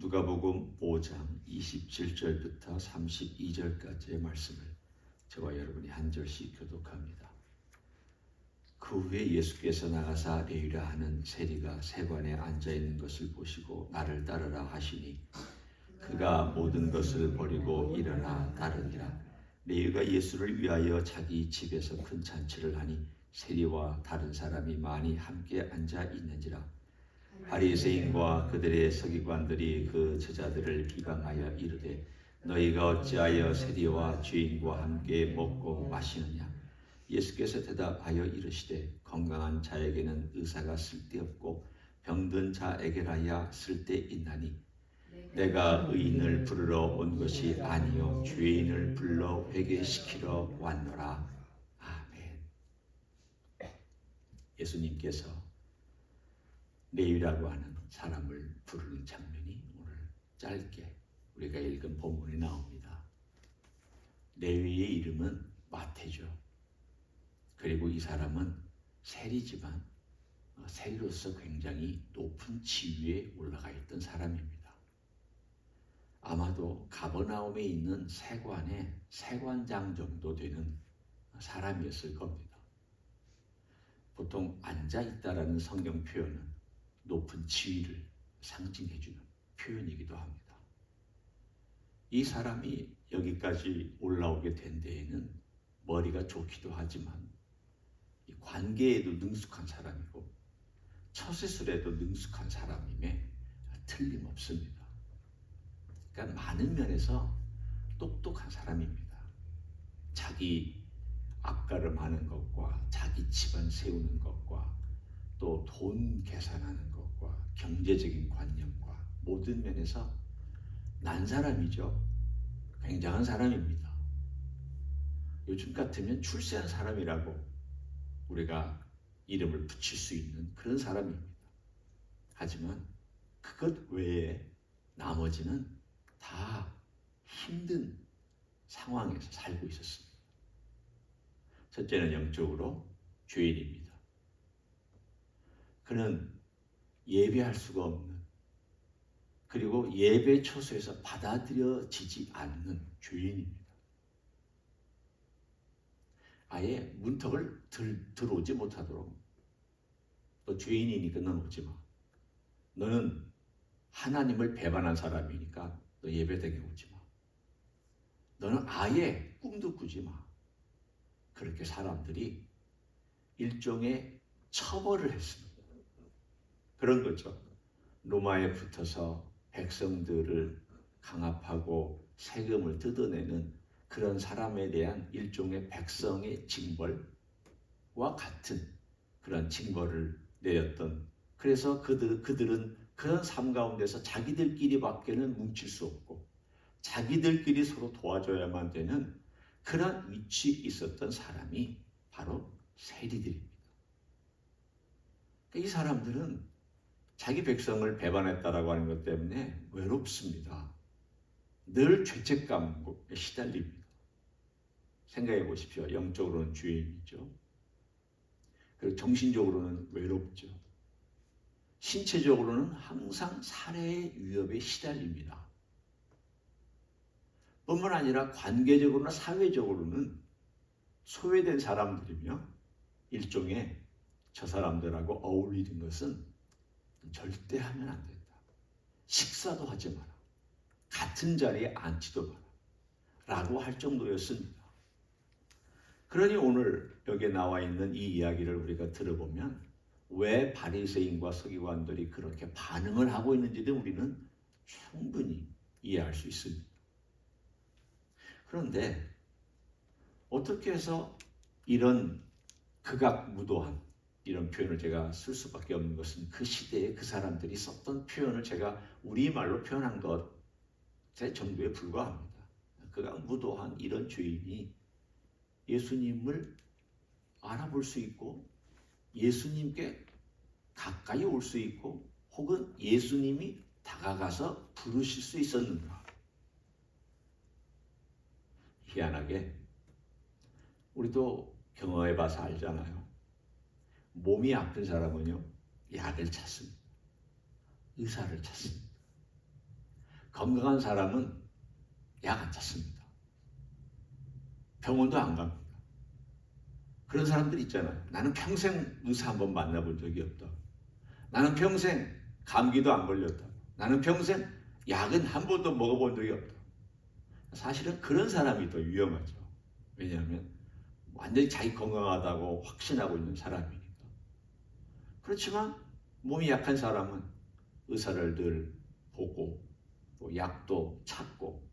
누가복음 5장 27절부터 32절까지의 말씀을 저와 여러분이 한 절씩 교독합니다. 그 후에 예수께서 나가사 레위라 하는 세리가 세관에 앉아있는 것을 보시고 나를 따르라 하시니 그가 모든 것을 버리고 일어나 따르니라. 레위가 예수를 위하여 자기 집에서 큰 잔치를 하니 세리와 다른 사람이 많이 함께 앉아 있는지라. 바리새인과 그들의 서기관들이 그 제자들을 비방하여 이르되 너희가 어찌하여 세리와 죄인과 함께 먹고 마시느냐. 예수께서 대답하여 이르시되 건강한 자에게는 의사가 쓸데없고 병든 자에게라야 쓸데있나니 내가 의인을 부르러 온 것이 아니요 죄인을 불러 회개시키러 왔노라. 아멘. 예수님께서 레위라고 하는 사람을 부르는 장면이 오늘 짧게 우리가 읽은 본문에 나옵니다. 레위의 이름은 마태죠. 그리고 이 사람은 세리지만 세리로서 굉장히 높은 지위에 올라가 있던 사람입니다. 아마도 가버나움에 있는 세관의 세관장 정도 되는 사람이었을 겁니다. 보통 앉아있다라는 성경 표현은 높은 지위를 상징해주는 표현이기도 합니다. 이 사람이 여기까지 올라오게 된 데에는 머리가 좋기도 하지만 관계에도 능숙한 사람이고 처세술에도 능숙한 사람임에 틀림없습니다. 그러니까 많은 면에서 똑똑한 사람입니다. 자기 앞가름하는 것과 자기 집안 세우는 것과 또 돈 계산하는 것과 경제적인 관념과 모든 면에서 난 사람이죠. 굉장한 사람입니다. 요즘 같으면 출세한 사람이라고 우리가 이름을 붙일 수 있는 그런 사람입니다. 하지만 그것 외에 나머지는 다 힘든 상황에서 살고 있었습니다. 첫째는 영적으로 죄인입니다. 그는 예배할 수가 없는, 그리고 예배 처소에서 받아들여지지 않는 죄인입니다. 아예 문턱을 들어오지 못하도록 너 죄인이니까 넌 오지 마. 너는 하나님을 배반한 사람이니까 너 예배당에 오지 마. 너는 아예 꿈도 꾸지 마. 그렇게 사람들이 일종의 처벌을 했습니다. 그런 거죠. 로마에 붙어서 백성들을 강압하고 세금을 뜯어내는 그런 사람에 대한 일종의 백성의 징벌과 같은 그런 징벌을 내렸던, 그래서 그들은 그런 삶 가운데서 자기들끼리밖에는 뭉칠 수 없고 자기들끼리 서로 도와줘야만 되는 그런 위치에 있었던 사람이 바로 세리들입니다. 이 사람들은 자기 백성을 배반했다라고 하는 것 때문에 외롭습니다. 늘 죄책감에 시달립니다. 생각해 보십시오. 영적으로는 죄인이죠. 그리고 정신적으로는 외롭죠. 신체적으로는 항상 살해의 위협에 시달립니다. 뿐만 아니라 관계적으로나 사회적으로는 소외된 사람들이며 일종의 저 사람들하고 어울리는 것은 절대 하면 안 된다. 식사도 하지 마라. 같은 자리에 앉지도 마라. 라고 할 정도였습니다. 그러니 오늘 여기에 나와 있는 이 이야기를 우리가 들어보면 왜 바리새인과 서기관들이 그렇게 반응을 하고 있는지도 우리는 충분히 이해할 수 있습니다. 그런데 어떻게 해서 이런 극악무도한 이런 표현을 제가 쓸 수밖에 없는 것은 그 시대에 그 사람들이 썼던 표현을 제가 우리말로 표현한 것의 정도에 불과합니다. 극악무도한 이런 죄인이 예수님을 알아볼 수 있고 예수님께 가까이 올 수 있고 혹은 예수님이 다가가서 부르실 수 있었는가? 희한하게 우리도 경험해봐서 알잖아요. 몸이 아픈 사람은요, 약을 찾습니다. 의사를 찾습니다. 건강한 사람은 약 안 찾습니다. 병원도 안 갑니다. 그런 사람들 있잖아요. 나는 평생 의사 한번 만나본 적이 없다. 나는 평생 감기도 안 걸렸다. 나는 평생 약은 한 번도 먹어본 적이 없다. 사실은 그런 사람이 더 위험하죠. 왜냐하면 완전히 자기 건강하다고 확신하고 있는 사람이니까. 그렇지만 몸이 약한 사람은 의사를 늘 보고 또 약도 찾고,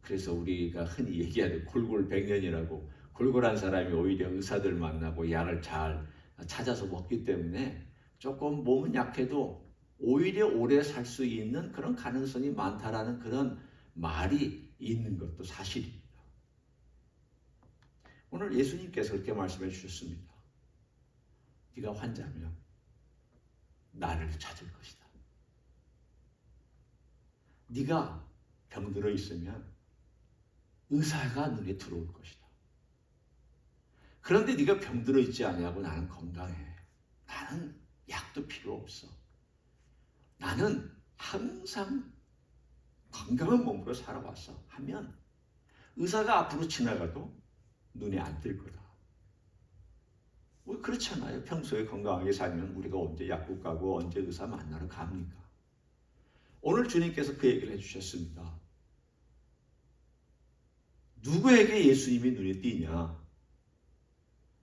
그래서 우리가 흔히 얘기하는 골골백년이라고, 골골한 사람이 오히려 의사들 만나고 약을 잘 찾아서 먹기 때문에 조금 몸은 약해도 오히려 오래 살 수 있는 그런 가능성이 많다라는 그런 말이 있는 것도 사실입니다. 오늘 예수님께서 그렇게 말씀해 주셨습니다. 네가 환자면 나를 찾을 것이다. 네가 병들어 있으면 의사가 눈에 들어올 것이다. 그런데 네가 병들어 있지 아니하고 나는 건강해. 나는 약도 필요 없어. 나는 항상 건강한 몸으로 살아왔어 하면 의사가 앞으로 지나가도 눈에 안 띌 거다. 왜 그렇잖아요. 평소에 건강하게 살면 우리가 언제 약국 가고 언제 의사 만나러 갑니까? 오늘 주님께서 그 얘기를 해주셨습니다. 누구에게 예수님이 눈에 띄냐?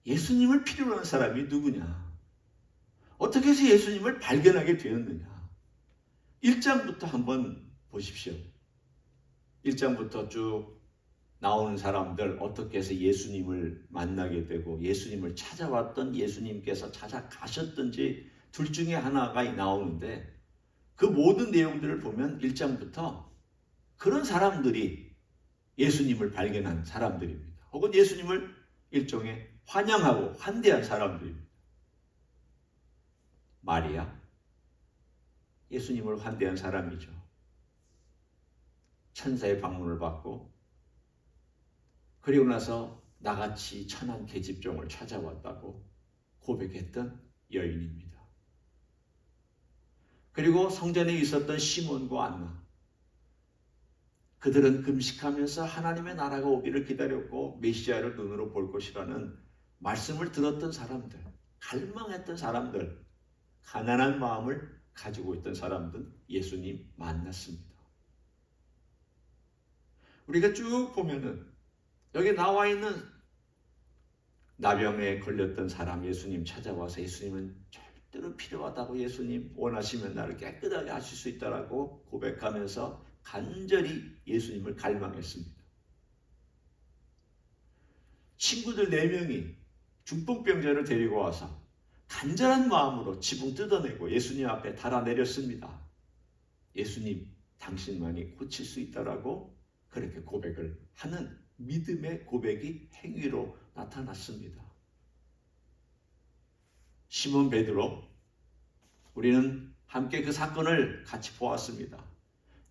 예수님을 필요로 하는 사람이 누구냐? 어떻게 해서 예수님을 발견하게 되었느냐? 1장부터 한번 보십시오. 1장부터 쭉 나오는 사람들, 어떻게 해서 예수님을 만나게 되고 예수님을 찾아왔던, 예수님께서 찾아가셨던지 둘 중에 하나가 나오는데, 그 모든 내용들을 보면 1장부터 그런 사람들이 예수님을 발견한 사람들입니다. 혹은 예수님을 일종의 환영하고 환대한 사람들입니다. 마리아, 예수님을 환대한 사람이죠. 천사의 방문을 받고 그리고 나서 나같이 천한 계집종을 찾아왔다고 고백했던 여인입니다. 그리고 성전에 있었던 시몬과 안나, 그들은 금식하면서 하나님의 나라가 오기를 기다렸고 메시아를 눈으로 볼 것이라는 말씀을 들었던 사람들, 갈망했던 사람들, 가난한 마음을 가지고 있던 사람들, 예수님 만났습니다. 우리가 쭉 보면은 여기 나와 있는 나병에 걸렸던 사람 예수님 찾아와서 예수님은 절대로 필요하다고, 예수님 원하시면 나를 깨끗하게 하실 수 있다라고 고백하면서 간절히 예수님을 갈망했습니다. 친구들 4명이 중풍병자를 데리고 와서 간절한 마음으로 지붕 뜯어내고 예수님 앞에 달아내렸습니다. 예수님, 당신만이 고칠 수 있다라고 그렇게 고백을 하는 믿음의 고백이 행위로 나타났습니다. 시몬 베드로, 우리는 함께 그 사건을 같이 보았습니다.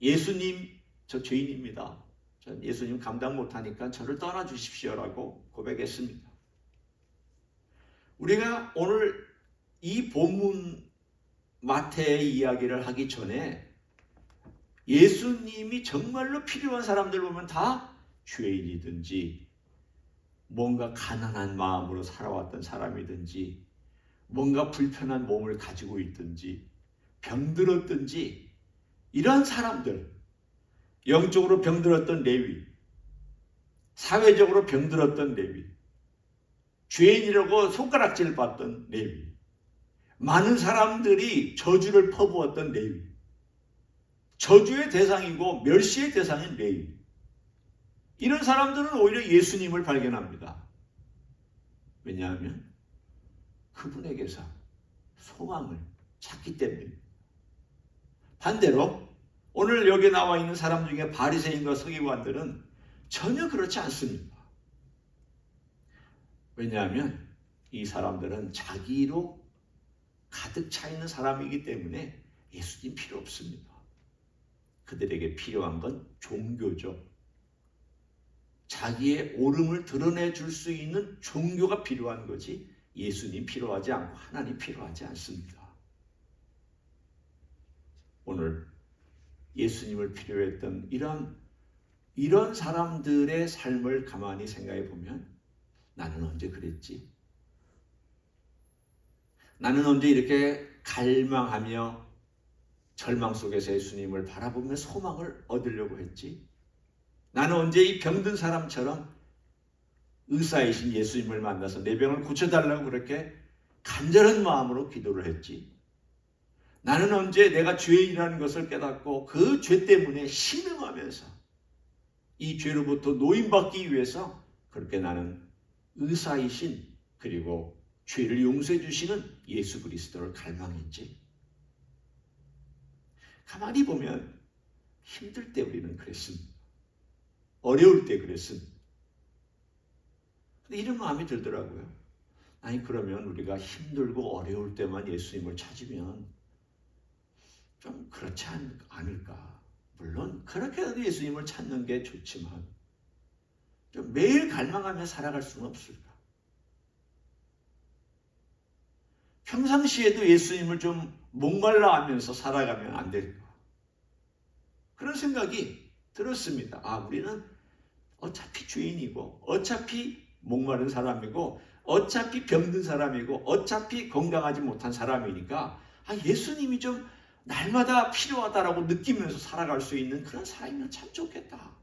예수님, 저 죄인입니다. 전 예수님 감당 못하니까 저를 떠나주십시오라고 고백했습니다. 우리가 오늘 이 본문 마태의 이야기를 하기 전에 예수님이 정말로 필요한 사람들 보면 다 죄인이든지 뭔가 가난한 마음으로 살아왔던 사람이든지 뭔가 불편한 몸을 가지고 있든지 병들었든지 이러한 사람들, 영적으로 병들었던 레위, 사회적으로 병들었던 레위, 죄인이라고 손가락질 받던 레위, 많은 사람들이 저주를 퍼부었던 레위, 저주의 대상이고 멸시의 대상인 레위, 이런 사람들은 오히려 예수님을 발견합니다. 왜냐하면 그분에게서 소망을 찾기 때문입니다. 반대로 오늘 여기 나와 있는 사람 중에 바리새인과 서기관들은 전혀 그렇지 않습니다. 왜냐하면 이 사람들은 자기로 가득 차 있는 사람이기 때문에 예수님 필요 없습니다. 그들에게 필요한 건 종교죠. 자기의 옳음을 드러내줄 수 있는 종교가 필요한 거지 예수님 필요하지 않고 하나님 필요하지 않습니다. 오늘 예수님을 필요로 했던 이런 사람들의 삶을 가만히 생각해 보면 나는 언제 그랬지? 나는 언제 이렇게 갈망하며 절망 속에서 예수님을 바라보며 소망을 얻으려고 했지? 나는 언제 이 병든 사람처럼 의사이신 예수님을 만나서 내 병을 고쳐달라고 그렇게 간절한 마음으로 기도를 했지? 나는 언제 내가 죄인이라는 것을 깨닫고 그 죄 때문에 신음하면서 이 죄로부터 노인받기 위해서 그렇게 나는 의사이신 그리고 죄를 용서해 주시는 예수 그리스도를 갈망했지? 가만히 보면 힘들 때 우리는 그랬습니다. 어려울 때 그랬습니다. 근데 이런 마음이 들더라고요. 아니 그러면 우리가 힘들고 어려울 때만 예수님을 찾으면 좀 그렇지 않을까? 물론 그렇게 해도 예수님을 찾는 게 좋지만 좀 매일 갈망하며 살아갈 수는 없을까? 평상시에도 예수님을 좀 목말라 하면서 살아가면 안 될까? 그런 생각이 들었습니다. 아, 우리는 어차피 죄인이고 어차피 목마른 사람이고 어차피 병든 사람이고 어차피 건강하지 못한 사람이니까 예수님이 좀 날마다 필요하다라고 느끼면서 살아갈 수 있는 그런 사람이면 참 좋겠다.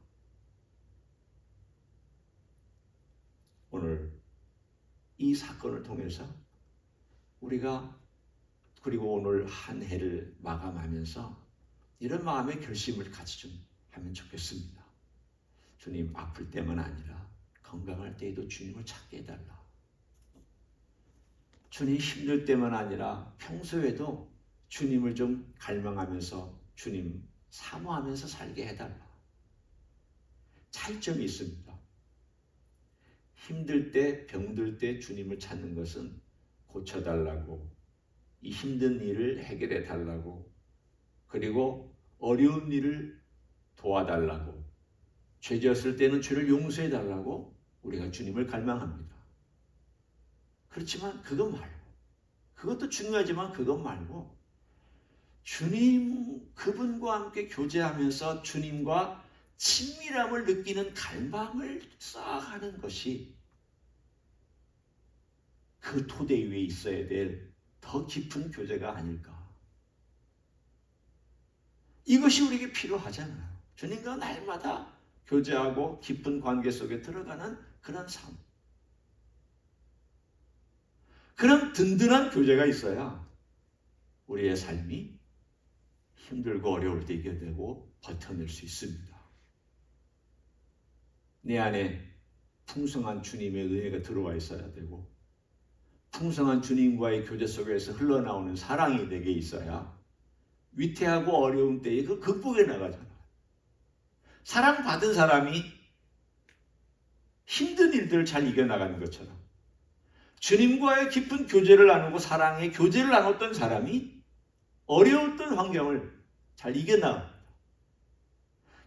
오늘 이 사건을 통해서 우리가 그리고 오늘 한 해를 마감하면서 이런 마음의 결심을 같이 좀 하면 좋겠습니다. 주님, 아플 때만 아니라 건강할 때에도 주님을 찾게 해달라. 주님, 힘들 때만 아니라 평소에도 주님을 좀 갈망하면서 주님 사모하면서 살게 해달라. 차이점이 있습니다. 힘들 때, 병들 때 주님을 찾는 것은 고쳐달라고, 이 힘든 일을 해결해 달라고, 그리고 어려운 일을 도와달라고, 죄 지었을 때는 죄를 용서해 달라고 우리가 주님을 갈망합니다. 그렇지만 그것 말고, 그것도 중요하지만 그것 말고 주님 그분과 함께 교제하면서 주님과 친밀함을 느끼는 갈망을 쌓아가는 것이 그 토대 위에 있어야 될 더 깊은 교제가 아닐까. 이것이 우리에게 필요하잖아요. 주님과 날마다 교제하고 깊은 관계 속에 들어가는 그런 삶. 그런 든든한 교제가 있어야 우리의 삶이 힘들고 어려울 때 이겨내고 버텨낼 수 있습니다. 내 안에 풍성한 주님의 은혜가 들어와 있어야 되고 풍성한 주님과의 교제 속에서 흘러나오는 사랑이 내게 있어야 위태하고 어려운 때에 그 극복해 나가잖아. 사랑받은 사람이 힘든 일들을 잘 이겨나가는 것처럼 주님과의 깊은 교제를 나누고 사랑의 교제를 나눴던 사람이 어려웠던 환경을 잘 이겨나갑니다.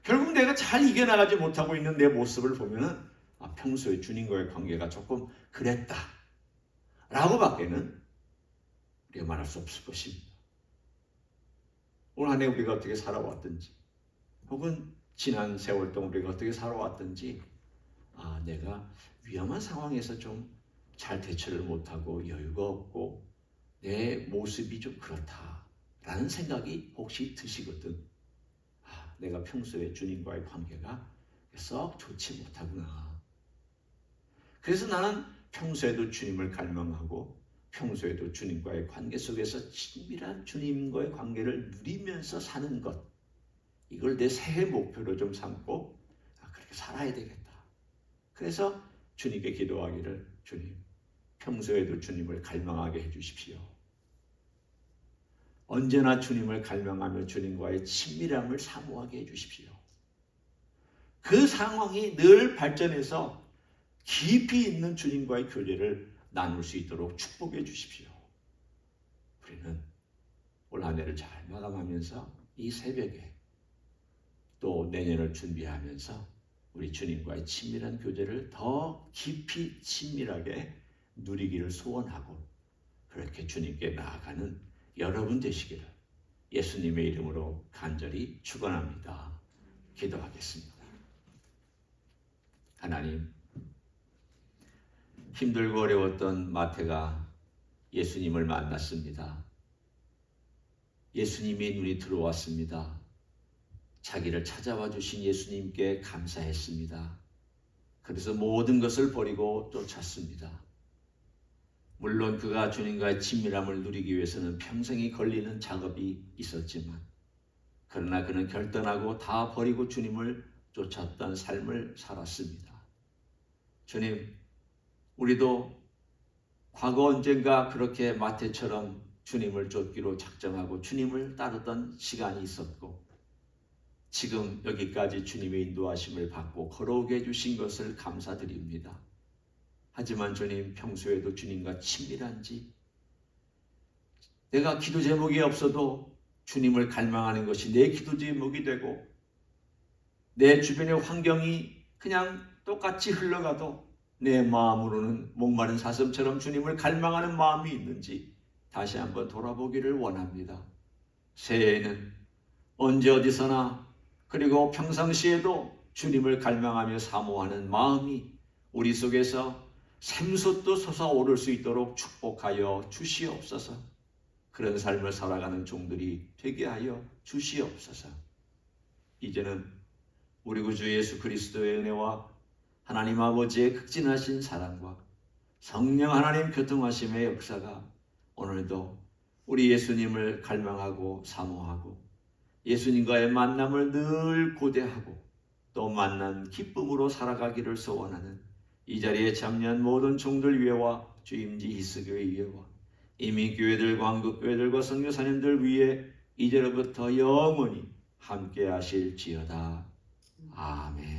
결국 내가 잘 이겨나가지 못하고 있는 내 모습을 보면 평소에 주님과의 관계가 조금 그랬다 라고 밖에는 우리가 말할 수 없을 것입니다. 올 한 해 우리가 어떻게 살아왔든지 혹은 지난 세월 동안 우리가 어떻게 살아왔든지 내가 위험한 상황에서 좀 잘 대처를 못하고 여유가 없고 내 모습이 좀 그렇다라는 생각이 혹시 드시거든. 내가 평소에 주님과의 관계가 썩 좋지 못하구나. 그래서 나는 평소에도 주님을 갈망하고 평소에도 주님과의 관계 속에서 친밀한 주님과의 관계를 누리면서 사는 것, 이걸 내 새해 목표로 좀 삼고 그렇게 살아야 되겠다. 그래서 주님께 기도하기를, 주님 평소에도 주님을 갈망하게 해주십시오. 언제나 주님을 갈망하며 주님과의 친밀함을 사모하게 해주십시오. 그 상황이 늘 발전해서 깊이 있는 주님과의 교제를 나눌 수 있도록 축복해 주십시오. 우리는 올 한 해를 잘 마감하면서 이 새벽에 또 내년을 준비하면서 우리 주님과의 친밀한 교제를 더 깊이 친밀하게 누리기를 소원하고 그렇게 주님께 나아가는 여러분 되시기를 예수님의 이름으로 간절히 축원합니다. 기도하겠습니다. 하나님, 힘들고 어려웠던 마태가 예수님을 만났습니다. 예수님의 눈이 들어왔습니다. 자기를 찾아와 주신 예수님께 감사했습니다. 그래서 모든 것을 버리고 쫓았습니다. 물론 그가 주님과의 친밀함을 누리기 위해서는 평생이 걸리는 작업이 있었지만, 그러나 그는 결단하고 다 버리고 주님을 쫓았던 삶을 살았습니다. 주님, 우리도 과거 언젠가 그렇게 마태처럼 주님을 쫓기로 작정하고 주님을 따르던 시간이 있었고, 지금 여기까지 주님의 인도하심을 받고 걸어오게 해주신 것을 감사드립니다. 하지만 주님, 평소에도 주님과 친밀한지, 내가 기도 제목이 없어도 주님을 갈망하는 것이 내 기도 제목이 되고, 내 주변의 환경이 그냥 똑같이 흘러가도 내 마음으로는 목마른 사슴처럼 주님을 갈망하는 마음이 있는지 다시 한번 돌아보기를 원합니다. 새해에는 언제 어디서나 그리고 평상시에도 주님을 갈망하며 사모하는 마음이 우리 속에서 샘솟도 솟아오를 수 있도록 축복하여 주시옵소서. 그런 삶을 살아가는 종들이 되게 하여 주시옵소서. 이제는 우리 구주 예수 그리스도의 은혜와 하나님 아버지의 극진하신 사랑과 성령 하나님 교통하심의 역사가 오늘도 우리 예수님을 갈망하고 사모하고 예수님과의 만남을 늘 고대하고 또 만난 기쁨으로 살아가기를 소원하는 이 자리에 참여한 모든 종들 위에와 주임지 히스교회 위에와 이미 교회들, 광국교회들과 선교사님들 위에 이제로부터 영원히 함께 하실지어다. 아멘.